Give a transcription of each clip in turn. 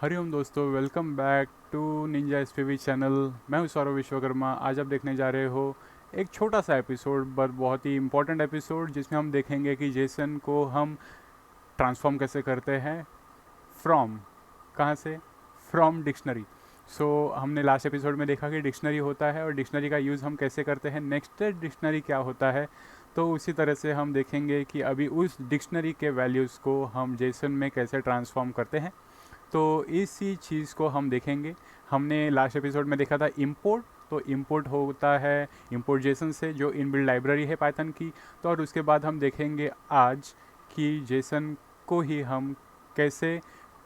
हरिओम दोस्तों, welcome back to ninja SPV channel. मैं हूं सौरभ विश्वकर्मा। आज आप देखने जा रहे हो एक छोटा सा एपिसोड, पर बहुत ही इम्पोर्टेंट एपिसोड, जिसमें हम देखेंगे कि जेसन को हम ट्रांसफॉर्म कैसे करते हैं फ्रॉम, कहाँ से, फ्रॉम डिक्शनरी। सो हमने लास्ट एपिसोड में देखा कि डिक्शनरी होता है और डिक्शनरी का यूज़ हम कैसे करते हैं, नेक्स्टेड डिक्शनरी क्या होता है। तो उसी तरह से हम देखेंगे कि अभी उस डिक्शनरी के वैल्यूज़ को हम जेसन में कैसे ट्रांसफॉर्म करते हैं। तो इसी चीज़ को हम देखेंगे। हमने लास्ट एपिसोड में देखा था इंपोर्ट। तो इंपोर्ट होता है इंपोर्ट जेसन से, जो इनबिल्ट लाइब्रेरी है पाइथन की। तो और उसके बाद हम देखेंगे आज कि जेसन को ही हम कैसे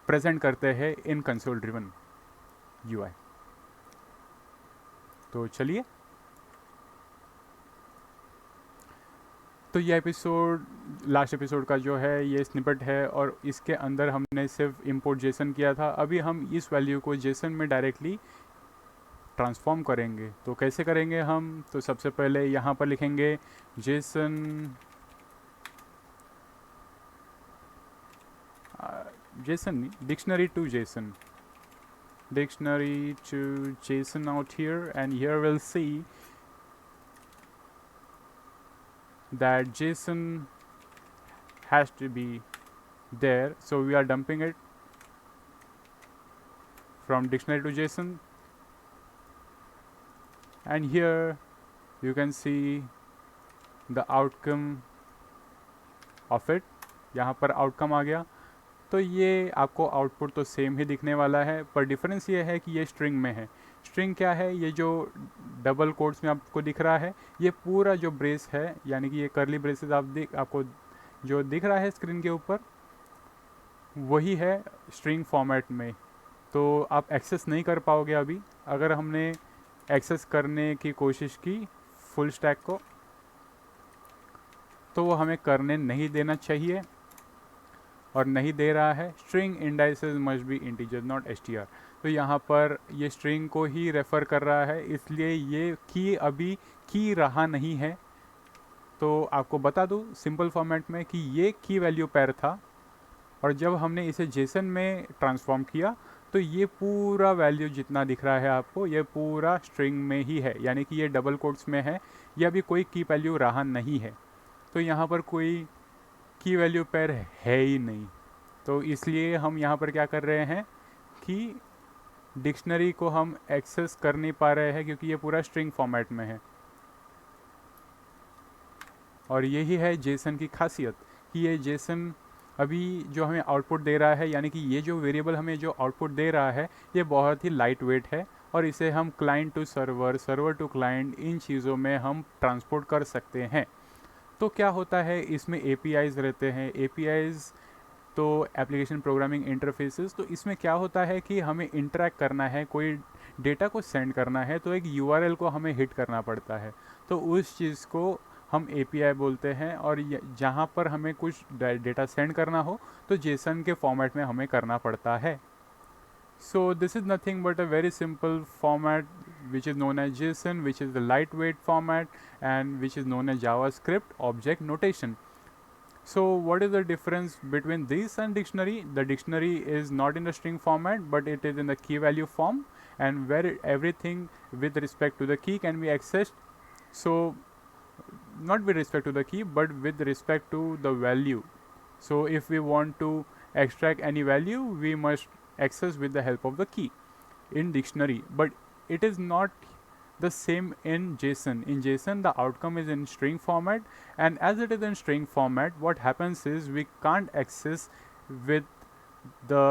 प्रेजेंट करते हैं इन कंसोल ड्रिवन यूआई। तो चलिए, तो ये एपिसोड लास्ट एपिसोड का जो है ये स्निपेट है, और इसके अंदर हमने सिर्फ इंपोर्ट जेसन किया था। अभी हम इस वैल्यू को जेसन में डायरेक्टली ट्रांसफॉर्म करेंगे। तो कैसे करेंगे हम? तो सबसे पहले यहाँ पर लिखेंगे JSON, JSON dictionary to JSON, dictionary to JSON out here, and here we'll see that JSON has to be there, so we are dumping it from dictionary to JSON. And here you can see the outcome of it. यहाँ पर outcome आ गया। तो ये आपको output तो same ही दिखने वाला है, पर डिफरेंस ये है कि ये स्ट्रिंग में है। स्ट्रिंग क्या है? ये जो डबल कोट्स में आपको दिख रहा है, ये पूरा जो ब्रेस है, यानी कि ये करली ब्रेसेस आपको जो दिख रहा है स्क्रीन के ऊपर, वही है स्ट्रिंग फॉर्मेट में। तो आप एक्सेस नहीं कर पाओगे अभी। अगर हमने एक्सेस करने की कोशिश की फुल स्टैक को, तो वो हमें करने नहीं देना चाहिए, और नहीं दे रहा है। String indices must be integer not STR. तो यहाँ पर ये स्ट्रिंग को ही रेफ़र कर रहा है, इसलिए ये की अभी की रहा नहीं है। तो आपको बता दूँ सिंपल फॉर्मेट में कि ये की वैल्यू पैर था, और जब हमने इसे जेसन में ट्रांसफॉर्म किया तो ये पूरा वैल्यू जितना दिख रहा है आपको, ये पूरा स्ट्रिंग में ही है, यानी कि ये डबल कोट्स में है। ये अभी कोई की वैल्यू रहा नहीं है। तो यहाँ पर कोई की वैल्यू पेयर है ही नहीं। तो इसलिए हम यहाँ पर क्या कर रहे हैं कि डिक्शनरी को हम एक्सेस कर नहीं पा रहे हैं, क्योंकि ये पूरा स्ट्रिंग फॉर्मेट में है। और यही है जेसन की खासियत कि ये जेसन अभी जो हमें आउटपुट दे रहा है, यानी कि ये जो वेरिएबल हमें जो आउटपुट दे रहा है, ये बहुत ही लाइट वेट है, और इसे हम client to server, server to client, इन चीज़ों में हम ट्रांसपोर्ट कर सकते हैं। तो क्या होता है, इसमें एपीआईज रहते हैं। एपीआईज तो एप्लीकेशन प्रोग्रामिंग इंटरफेसेस। तो इसमें क्या होता है कि हमें इंटरेक्ट करना है, कोई डेटा को सेंड करना है, तो एक यूआरएल को हमें हिट करना पड़ता है। तो उस चीज़ को हम एपीआई बोलते हैं, और जहाँ पर हमें कुछ डेटा सेंड करना हो तो जेसन के फॉर्मेट में हमें करना पड़ता है। So this is nothing but a very simple format which is known as JSON, which is the lightweight format and which is known as JavaScript object notation. So what is the difference between this and dictionary? The dictionary is not in the string format, but it is in the key value form, and where everything with respect to the key can be accessed. So not with respect to the key, but with respect to the value. So if we want to extract any value, we must access with the help of the key in dictionary. But it is not the same in JSON. In JSON, the outcome is in string format, and as it is in string format, what happens is we can't access with the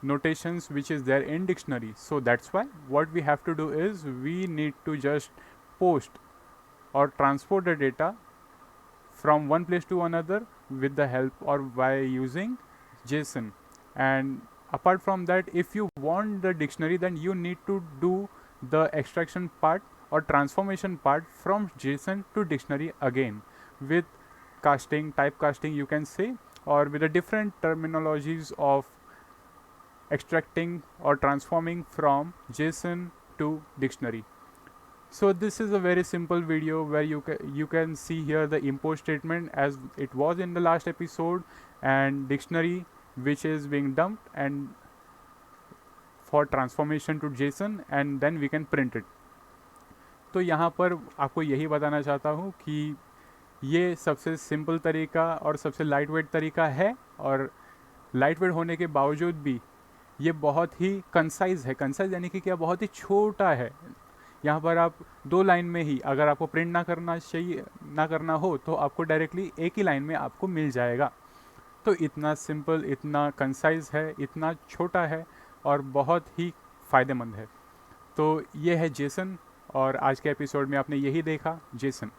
notations which is there in dictionary. So that's why what we have to do is we need to just post or transport the data from one place to another with the help or by using JSON. And apart from that, if you want the dictionary, then you need to do the extraction part or transformation part from JSON to dictionary again with casting, typecasting you can say, or with the different terminologies of extracting or transforming from JSON to dictionary. So this is a very simple video where you can see here the import statement as it was in the last episode, and dictionary which is being dumped and for transformation to JSON and then we can print it. तो यहाँ पर आपको यही बताना चाहता हूँ कि ये सबसे सिंपल तरीका और सबसे लाइट वेट तरीका है, और लाइट वेट होने के बावजूद भी ये बहुत ही कंसाइज है। कंसाइज यानी कि क्या, बहुत ही छोटा है। यहाँ पर आप 2 लाइन में ही, अगर आपको प्रिंट ना करना हो तो आपको डायरेक्टली एक ही लाइन में आपको मिल जाएगा। तो इतना सिंपल, इतना कंसाइज है, इतना छोटा है और बहुत ही फ़ायदेमंद है। तो ये है जेसन, और आज के एपिसोड में आपने यही देखा, जेसन।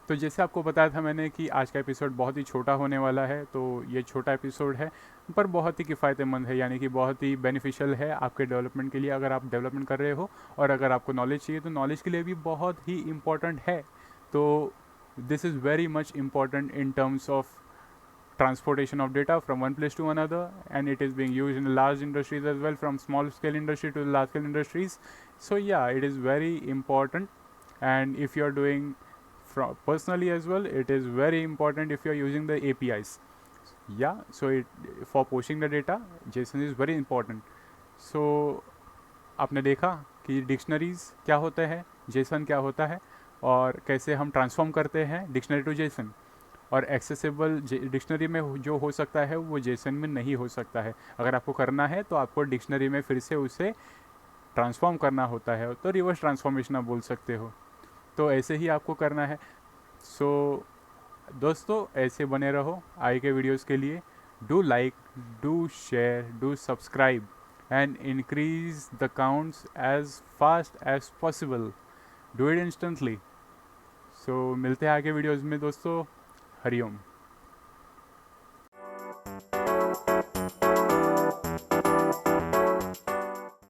तो जैसे आपको बताया था मैंने कि आज का एपिसोड बहुत ही छोटा होने वाला है, तो ये छोटा एपिसोड है पर बहुत ही किफ़ायतेमंद है, यानी कि बहुत ही बेनिफिशियल है आपके डेवलपमेंट के लिए, अगर आप डेवलपमेंट कर रहे हो। और अगर आपको नॉलेज चाहिए तो नॉलेज के लिए भी बहुत ही इम्पॉर्टेंट है। तो this is very much important in terms of transportation of data from one place to another, and it is being used in large industries as well, from small scale industry to large scale industries. So yeah, it is very important, and if you are doing personally as well, it is very important if you are using the APIs. Yeah, so for pushing the data, JSON is very important. So आपने देखा कि dictionaries क्या होते हैं, Jason क्या होता है, और कैसे हम ट्रांसफॉर्म करते हैं डिक्शनरी टू जेसन। और एक्सेसिबल डिक्शनरी में जो हो सकता है वो जेसन में नहीं हो सकता है। अगर आपको करना है तो आपको डिक्शनरी में फिर से उसे ट्रांसफॉर्म करना होता है, तो रिवर्स ट्रांसफॉर्मेशन आप बोल सकते हो। तो ऐसे ही आपको करना है। सो दोस्तों, ऐसे बने रहो आगे के वीडियोस के लिए। Do like, do share, do subscribe and increase the counts as fast as possible. Do it instantly. So मिलते हैं आगे वीडियोस में दोस्तों। हरिओम।